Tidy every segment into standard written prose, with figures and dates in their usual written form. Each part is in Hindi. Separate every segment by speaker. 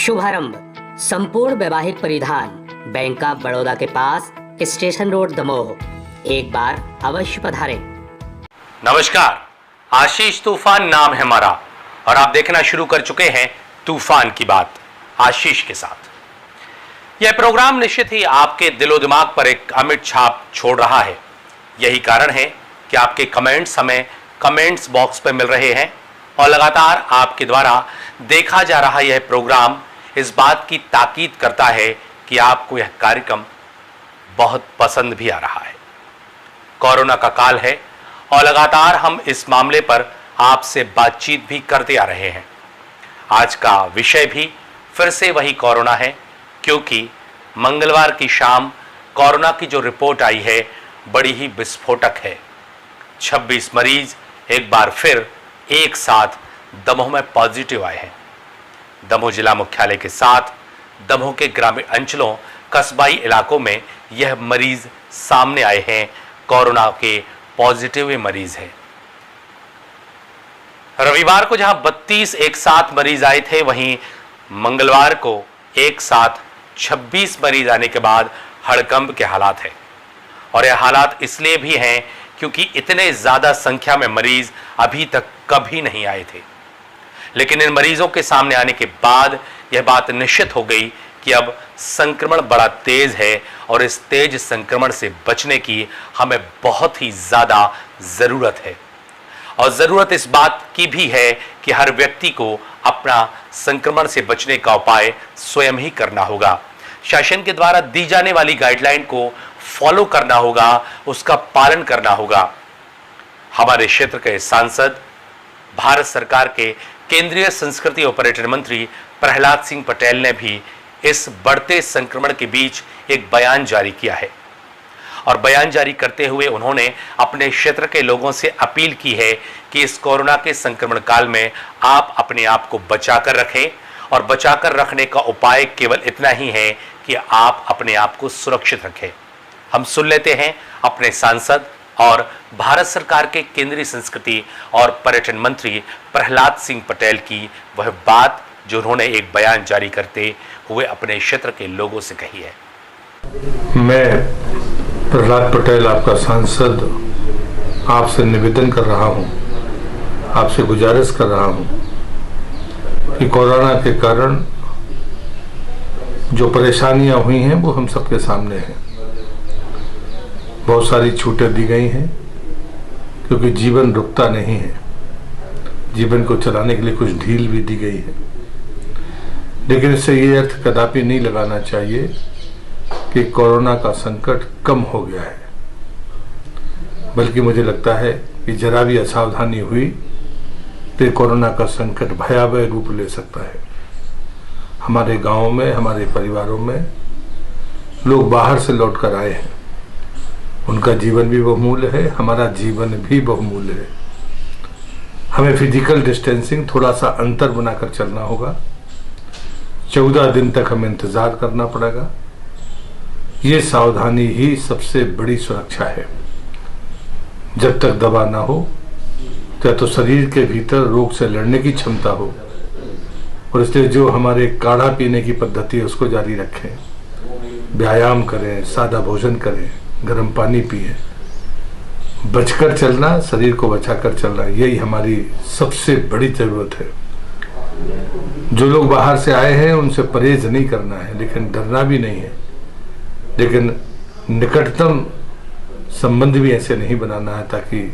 Speaker 1: शुभारंभ संपूर्ण वैवाहिक परिधान बैंक ऑफ बड़ौदा के पास स्टेशन रोड दमोह। एक बार अवश्य पधारें।
Speaker 2: नमस्कार, आशीष तूफान नाम है हमारा और आप देखना शुरू कर चुके हैं तूफान की बात आशीष के साथ। यह प्रोग्राम निश्चित ही आपके दिलो दिमाग पर एक अमिट छाप छोड़ रहा है। यही कारण है कि आपके कमेंट्स हमें कमेंट्स बॉक्स पर मिल रहे हैं और लगातार आपके द्वारा देखा जा रहा यह प्रोग्राम इस बात की ताकीद करता है कि आपको यह कार्यक्रम बहुत पसंद भी आ रहा है। कोरोना का काल है और लगातार हम इस मामले पर आपसे बातचीत भी करते आ रहे हैं। आज का विषय भी फिर से वही कोरोना है, क्योंकि मंगलवार की शाम कोरोना की जो रिपोर्ट आई है बड़ी ही विस्फोटक है। 26 मरीज एक बार फिर एक साथ दमोह में पॉजिटिव आए हैं। दमोह जिला मुख्यालय के साथ दमोह के ग्रामीण अंचलों कस्बाई इलाकों में यह मरीज सामने आए हैं। कोरोना के पॉजिटिव मरीज हैं। रविवार को जहां 32 एक साथ मरीज आए थे, वहीं मंगलवार को एक साथ 26 मरीज आने के बाद हड़कंप के हालात हैं। और यह हालात इसलिए भी हैं क्योंकि इतने ज्यादा संख्या में मरीज अभी तक कभी नहीं आए थे। लेकिन इन मरीजों के सामने आने के बाद यह बात निश्चित हो गई कि अब संक्रमण बड़ा तेज है और इस तेज संक्रमण से बचने की हमें बहुत ही ज्यादा जरूरत है। और जरूरत इस बात की भी है कि हर व्यक्ति को अपना संक्रमण से बचने का उपाय स्वयं ही करना होगा। शासन के द्वारा दी जाने वाली गाइडलाइन को फॉलो करना होगा, उसका पालन करना होगा। हमारे क्षेत्र के सांसद, भारत सरकार के केंद्रीय संस्कृति और पर्यटन मंत्री प्रहलाद सिंह पटेल ने भी इस बढ़ते संक्रमण के बीच एक बयान जारी किया है। और बयान जारी करते हुए उन्होंने अपने क्षेत्र के लोगों से अपील की है कि इस कोरोना के संक्रमण काल में आप अपने आप को बचाकर रखें। और बचाकर रखने का उपाय केवल इतना ही है कि आप अपने आप को सुरक्षित रखें। हम सुन लेते हैं अपने सांसद और भारत सरकार के केंद्रीय संस्कृति और पर्यटन मंत्री प्रहलाद सिंह पटेल की वह बात जो उन्होंने एक बयान जारी करते हुए अपने क्षेत्र के लोगों से कही है।
Speaker 3: मैं प्रहलाद पटेल, आपका सांसद, आपसे निवेदन कर रहा हूं, आपसे गुजारिश कर रहा हूं कि कोरोना के कारण जो परेशानियां हुई हैं वो हम सबके सामने हैं। बहुत सारी छूटें दी गई हैं क्योंकि जीवन रुकता नहीं है। जीवन को चलाने के लिए कुछ ढील भी दी गई है, लेकिन इससे ये अर्थ कदापि नहीं लगाना चाहिए कि कोरोना का संकट कम हो गया है। बल्कि मुझे लगता है कि जरा भी असावधानी हुई तो कोरोना का संकट भयावह रूप ले सकता है। हमारे गांवों में, हमारे परिवारों में लोग बाहर से लौट कर आए हैं। उनका जीवन भी बहुमूल्य है, हमारा जीवन भी बहुमूल्य है। हमें फिजिकल डिस्टेंसिंग, थोड़ा सा अंतर बनाकर चलना होगा। 14 दिन तक हमें इंतजार करना पड़ेगा। ये सावधानी ही सबसे बड़ी सुरक्षा है। जब तक दवा ना हो, तो शरीर के भीतर रोग से लड़ने की क्षमता हो। और इसलिए जो हमारे काढ़ा पीने की पद्धति है उसको जारी रखें, व्यायाम करें, सादा भोजन करें, गर्म पानी पिए, बचकर चलना, शरीर को बचाकर चलना, यही हमारी सबसे बड़ी जरूरत है। जो लोग बाहर से आए हैं उनसे परहेज नहीं करना है, लेकिन डरना भी नहीं है। लेकिन निकटतम संबंध भी ऐसे नहीं बनाना है ताकि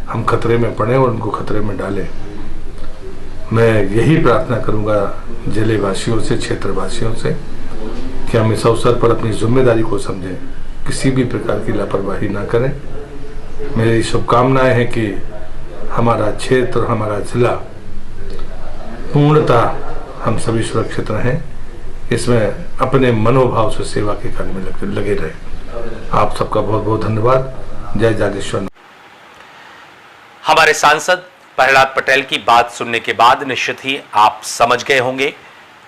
Speaker 3: हम खतरे में पड़े और उनको खतरे में डालें। मैं यही प्रार्थना करूंगा जिले वासियों से, क्षेत्र वासियों से कि हम इस अवसर पर अपनी जिम्मेदारी को समझें, किसी भी प्रकार की लापरवाही ना करें। मेरी शुभकामनाएं हैं कि हमारा क्षेत्र, हमारा जिला पूर्णतः हम सभी सुरक्षित रहें। इसमें अपने मनोभाव से सेवा के कार्य में लगे रहें। आप सबका बहुत बहुत धन्यवाद। जय जागेश्वर।
Speaker 2: हमारे सांसद प्रहलाद पटेल की बात सुनने के बाद निश्चित ही आप समझ गए होंगे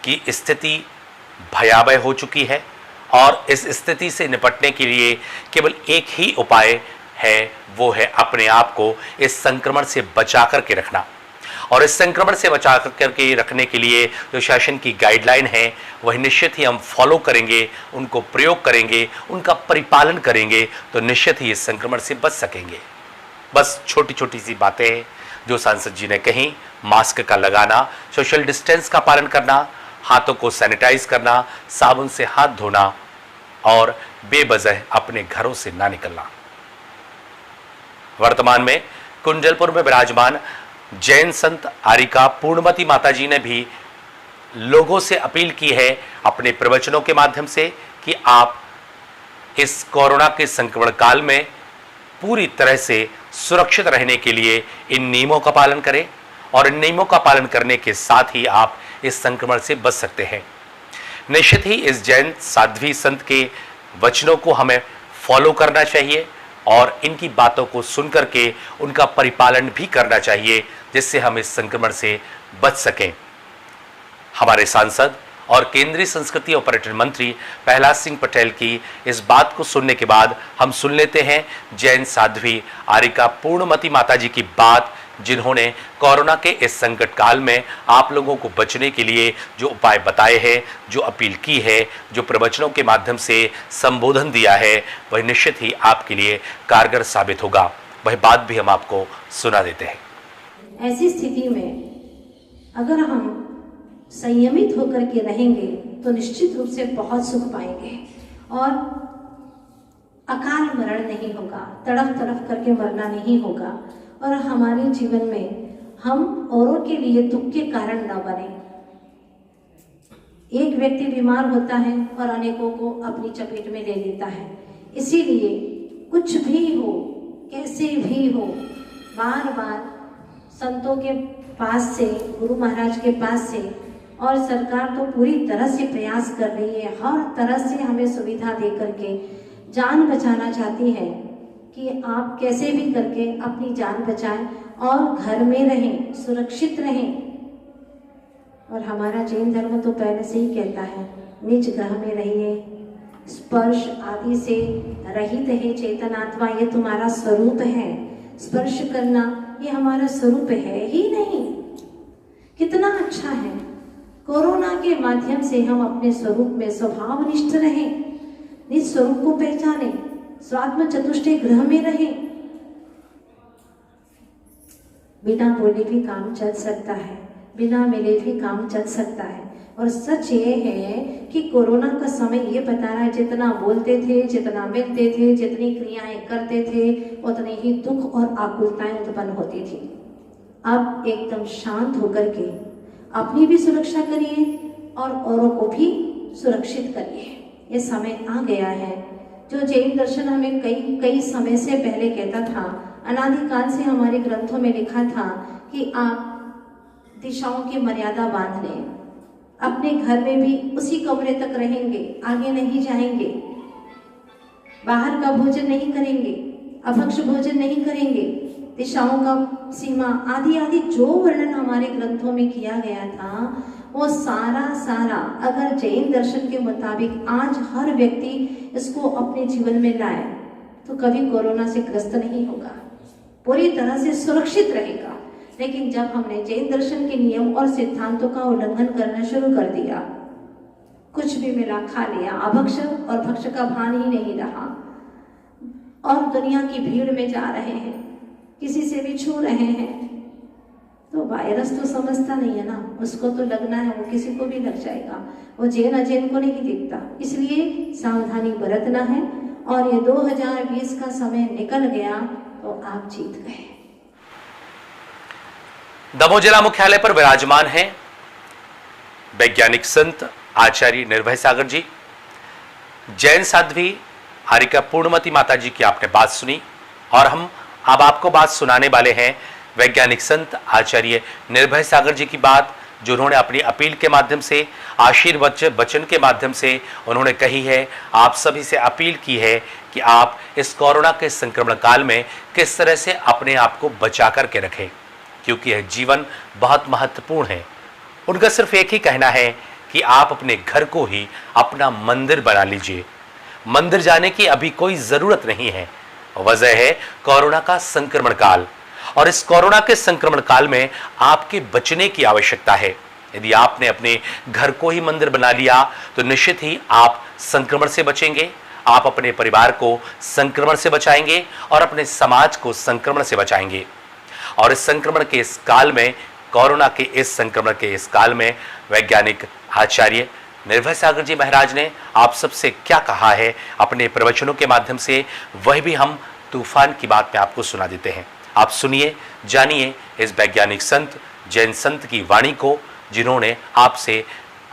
Speaker 2: कि स्थिति भयावह हो चुकी है और इस स्थिति से निपटने के लिए केवल एक ही उपाय है, वो है अपने आप को इस संक्रमण से बचा करके रखना। और इस संक्रमण से बचा करके रखने के लिए जो शासन की गाइडलाइन है वही निश्चित ही हम फॉलो करेंगे, उनको प्रयोग करेंगे, उनका परिपालन करेंगे तो निश्चित ही इस संक्रमण से बच सकेंगे। बस छोटी छोटी सी बातें हैं जो सांसद जी ने कही, मास्क का लगाना, सोशल डिस्टेंस का पालन करना, हाथों को सैनिटाइज करना, साबुन से हाथ धोना और बेवजह अपने घरों से ना निकलना। वर्तमान में कुंडलपुर में विराजमान जैन संत आरिका पूर्णमती माताजी ने भी लोगों से अपील की है अपने प्रवचनों के माध्यम से कि आप इस कोरोना के संक्रमण काल में पूरी तरह से सुरक्षित रहने के लिए इन नियमों का पालन करें और इन नियमों का पालन करने के साथ ही आप इस संक्रमण से बच सकते हैं। निश्चित ही इस जैन साध्वी संत के वचनों को हमें फॉलो करना चाहिए और इनकी बातों को सुनकर के उनका परिपालन भी करना चाहिए जिससे हम इस संक्रमण से बच सकें। हमारे सांसद और केंद्रीय संस्कृति और पर्यटन मंत्री प्रहलाद सिंह पटेल की इस बात को सुनने के बाद हम सुन लेते हैं जैन साध्वी आरिका पूर्णमती माताजी की बात, जिन्होंने कोरोना के इस संकट काल में आप लोगों को बचने के लिए जो उपाय बताए हैं, जो अपील की है, जो प्रवचनों के माध्यम से संबोधन दिया है, वह निश्चित ही आपके लिए कारगर साबित होगा। वह बात भी हम आपको सुना देते हैं।
Speaker 4: ऐसी स्थिति में अगर हम संयमित होकर के रहेंगे तो निश्चित रूप से बहुत सुख पाएंगे और अकाल मरण नहीं होगा, तड़फ तड़फ करके मरना नहीं होगा और हमारे जीवन में हम औरों के लिए दुख के कारण न बने। एक व्यक्ति बीमार होता है और अनेकों को अपनी चपेट में ले लेता है। इसीलिए कुछ भी हो, कैसे भी हो, बार बार संतों के पास से, गुरु महाराज के पास से, और सरकार तो पूरी तरह से प्रयास कर रही है, हर तरह से हमें सुविधा दे करके जान बचाना चाहती है कि आप कैसे भी करके अपनी जान बचाएं और घर में रहें, सुरक्षित रहें। और हमारा जैन धर्म तो पहले से ही कहता है निज ग्रह में रहिए, स्पर्श आदि से रहित है चेतनात्मा, ये तुम्हारा स्वरूप है। स्पर्श करना ये हमारा स्वरूप है ही नहीं। कितना अच्छा है, कोरोना के माध्यम से हम अपने स्वरूप में स्वभावनिष्ठ रहें, निज स्वरूप को पहचाने, स्वात्म चतुष्टय ग्रह में रहें। बिना बोले भी काम चल सकता है, बिना मिले भी काम चल सकता है। और सच ये है कि कोरोना का समय ये बता रहा है, जितना बोलते थे, जितना मिलते थे, जितनी क्रियाएं करते थे, उतनी ही दुख और आकुलताएं उत्पन्न होती थी। अब एकदम शांत होकर के अपनी भी सुरक्षा करिए और औरों को भी सुरक्षित करिए। ये समय आ गया है जो जैन दर्शन हमें कई समय से पहले कहता था, अनादिकाल से हमारे ग्रंथों में लिखा था कि आप दिशाओं की मर्यादा बांध लें, अपने घर में भी उसी कमरे तक रहेंगे, आगे नहीं जाएंगे, बाहर का भोजन नहीं करेंगे, अभक्ष भोजन नहीं करेंगे, दिशाओं का सीमा आदि आदि जो वर्णन हमारे ग्रंथों में किया गया था वो सारा अगर जैन दर्शन के मुताबिक आज हर व्यक्ति इसको अपने जीवन में लाए तो कभी कोरोना से ग्रस्त नहीं होगा, पूरी तरह से सुरक्षित रहेगा। लेकिन जब हमने जैन दर्शन के नियम और सिद्धांतों का उल्लंघन करना शुरू कर दिया, कुछ भी मिला खा लिया, अभक्ष और भक्ष का भान ही नहीं रहा और दुनिया की भीड़ में जा रहे हैं, किसी से भी छू रहे हैं, तो वायरस तो समझता नहीं है ना, उसको तो लगना है, वो किसी को भी लग जाएगा, वो जैन अजैन को नहीं दिखता। इसलिए सावधानी बरतना है और ये 2020 का समय निकल गया तो आप जीत गए।
Speaker 2: दमोह जिला मुख्यालय पर विराजमान हैं वैज्ञानिक संत आचार्य निर्भय सागर जी। जैन साध्वी आरिका पूर्णमती माता जी की आपने बात सुनी और हम अब आपको बात सुनाने वाले हैं वैज्ञानिक संत आचार्य निर्भय सागर जी की बात, जो उन्होंने अपनी अपील के माध्यम से, आशीर्वचन के माध्यम से उन्होंने कही है, आप सभी से अपील की है कि आप इस कोरोना के संक्रमण काल में किस तरह से अपने आप को बचा करके रखें, क्योंकि यह जीवन बहुत महत्वपूर्ण है। उनका सिर्फ एक ही कहना है कि आप अपने घर को ही अपना मंदिर बना लीजिए। मंदिर जाने की अभी कोई ज़रूरत नहीं है, वजह है कोरोना का संक्रमण काल। और इस कोरोना के संक्रमण काल में आपके बचने की आवश्यकता है। यदि आपने अपने घर को ही मंदिर बना लिया तो निश्चित ही आप संक्रमण से बचेंगे, आप अपने परिवार को संक्रमण से बचाएंगे और अपने समाज को संक्रमण से बचाएंगे। और इस संक्रमण के इस काल में, कोरोना के इस संक्रमण के इस काल में वैज्ञानिक आचार्य निर्भय सागर जी महाराज ने आप सबसे क्या कहा है अपने प्रवचनों के माध्यम से, वह भी हम तूफान की बात में आपको सुना देते हैं। आप सुनिए, जानिए इस वैज्ञानिक संत, जैन संत की वाणी को, जिन्होंने आपसे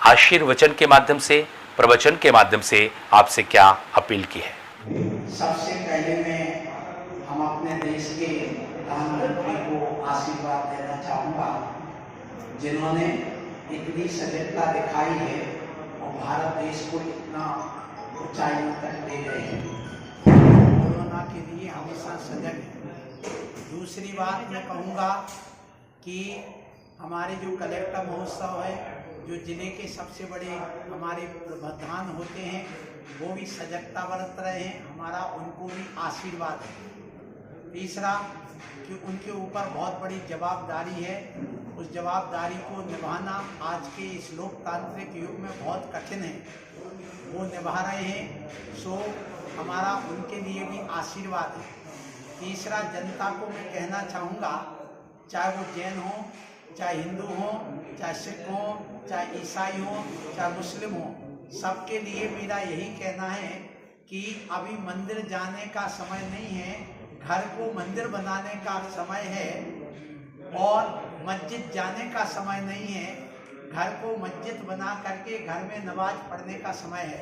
Speaker 2: आशीर्वचन के माध्यम से, प्रवचन के माध्यम से आपसे क्या अपील की है।
Speaker 5: सबसे पहले मैं हम अपने देश के प्रधानमंत्री को आशीर्वाद देना चाहूँगा, जिन्होंने इतनी सजगता दिखाई है और भारत देश को इतना ऊंचाइयों तक ले गए हैं। कोरोना के लिए हमेशा सजग है। दूसरी बात मैं कहूँगा कि हमारे जो कलेक्टर महोत्सव है, जो जिले के सबसे बड़े हमारे प्रधान होते हैं, वो भी सजगता बरत रहे हैं, हमारा उनको भी आशीर्वाद है। तीसरा कि उनके ऊपर बहुत बड़ी जवाबदारी है, उस जवाबदारी को निभाना आज के इस लोकतांत्रिक युग में बहुत कठिन है, वो निभा रहे हैं, सो हमारा उनके लिए भी आशीर्वाद है। तीसरा, जनता को मैं कहना चाहूँगा, चाहे वो जैन हो, चाहे हिंदू हो, चाहे सिख हो, चाहे ईसाई हो, चाहे मुस्लिम हो, सबके लिए मेरा यही कहना है कि अभी मंदिर जाने का समय नहीं है, घर को मंदिर बनाने का समय है और मस्जिद जाने का समय नहीं है। घर को मस्जिद बना करके घर में नमाज पढ़ने का समय है।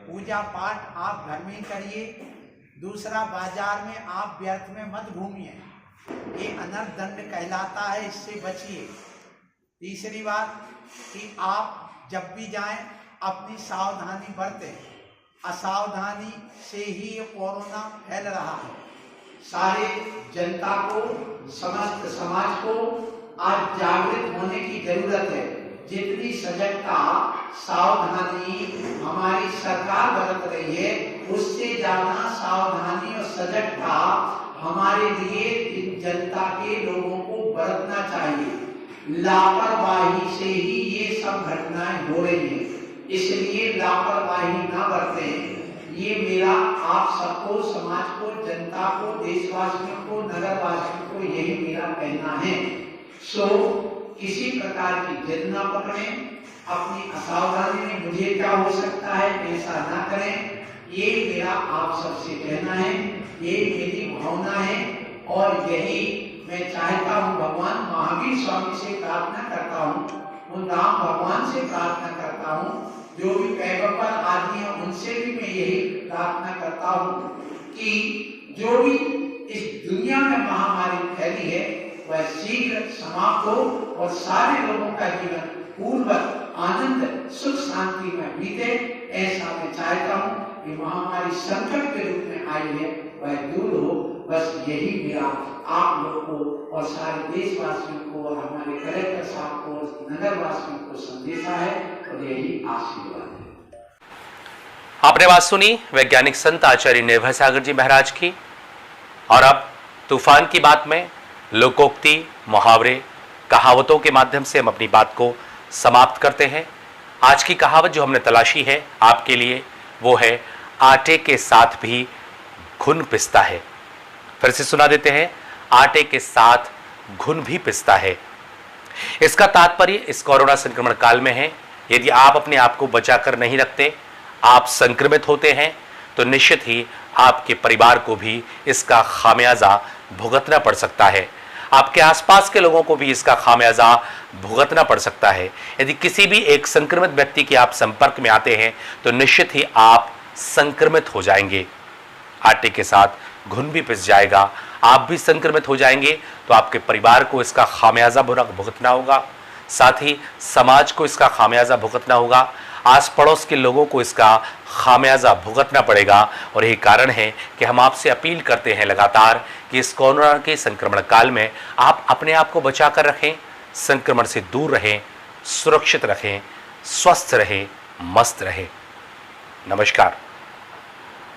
Speaker 5: पूजा पाठ आप घर में ही करिए। दूसरा, बाजार में आप व्यर्थ में मत घूमिए, ये अनर्थ दंड कहलाता है, इससे बचिए। तीसरी बात कि आप जब भी जाएं अपनी सावधानी बरतें, असावधानी से ही ये कोरोना फैल रहा है। सारे जनता को, समस्त समाज को आज जागृत होने की जरूरत है। जितनी सजगता, सावधानी हमारी सरकार बरत रही है, उससे ज्यादा सावधानी और सजगता हमारे लिए इन जनता के लोगों को बरतना चाहिए। लापरवाही से ही ये सब घटनाएं हो रही हैं, इसलिए लापरवाही ना बरतें। ये मेरा आप सबको, समाज को, जनता को, देशवासियों को, नगरवासियों को यही मेरा कहना है। सो किसी प्रकार की जिद ना पकड़ें, अपनी असावधानी में मुझे क्या हो सकता है ऐसा ना करें, ये मेरा आप सबसे कहना है, ये मेरी भावना है। और यही मैं चाहता हूँ, भगवान महावीर स्वामी से प्रार्थना करता हूँ, उन राम भगवान से प्रार्थना करता हूँ, जो भी पैगंबर आदि हैं उनसे भी मैं यही प्रार्थना करता हूँ कि जो भी इस दुनिया में महामारी फैली है वह शीघ्र समाप्त हो और सारे लोगों का जीवन पूर्वक आनंद, सुख, शांति में बीते, ऐसा मैं चाहता हूँ। ये महामारी संकट के रूप में आई है, वह दूर हो। बस यही मेरा आप लोग को और सारे देशवासियों को और हमारे कलेक्टर साहब को और नगरवासियों को संदेशा है और यही आशीर्वाद है।
Speaker 2: आपने बात सुनी वैज्ञानिक संत आचार्य निर्भय सागर जी महाराज की। और अब तूफान की बात में लोकोक्ति, मुहावरे, कहावतों के माध्यम से हम अपनी बात को समाप्त करते हैं। आज की कहावत जो हमने तलाशी है आपके लिए, वो है आटे के साथ भी घुन पिसता है। फिर से सुना देते हैं, आटे के साथ घुन भी पिसता है। इसका तात्पर्य इस कोरोना संक्रमण काल में है, यदि आप अपने आप को बचाकर नहीं रखते, आप संक्रमित होते हैं, तो निश्चित ही आपके परिवार को भी इसका खामियाजा भुगतना पड़ सकता है। आपके आसपास के लोगों को भी इसका खामियाजा भुगतना पड़ सकता है। यदि किसी भी एक संक्रमित व्यक्ति के आप संपर्क में आते हैं तो निश्चित ही आप संक्रमित हो जाएंगे। आटे के साथ घुन भी पिस जाएगा, आप भी संक्रमित हो जाएंगे, तो आपके परिवार को इसका खामियाजा भुगतना होगा, साथ ही समाज को इसका खामियाजा भुगतना होगा, आस पड़ोस के लोगों को इसका खामियाजा भुगतना पड़ेगा। और यही कारण है कि हम आपसे अपील करते हैं लगातार कि इस कोरोना के संक्रमण काल में आप अपने आप को बचा कर रखें, संक्रमण से दूर रहें, सुरक्षित रहें, स्वस्थ रहें, मस्त रहें। नमस्कार।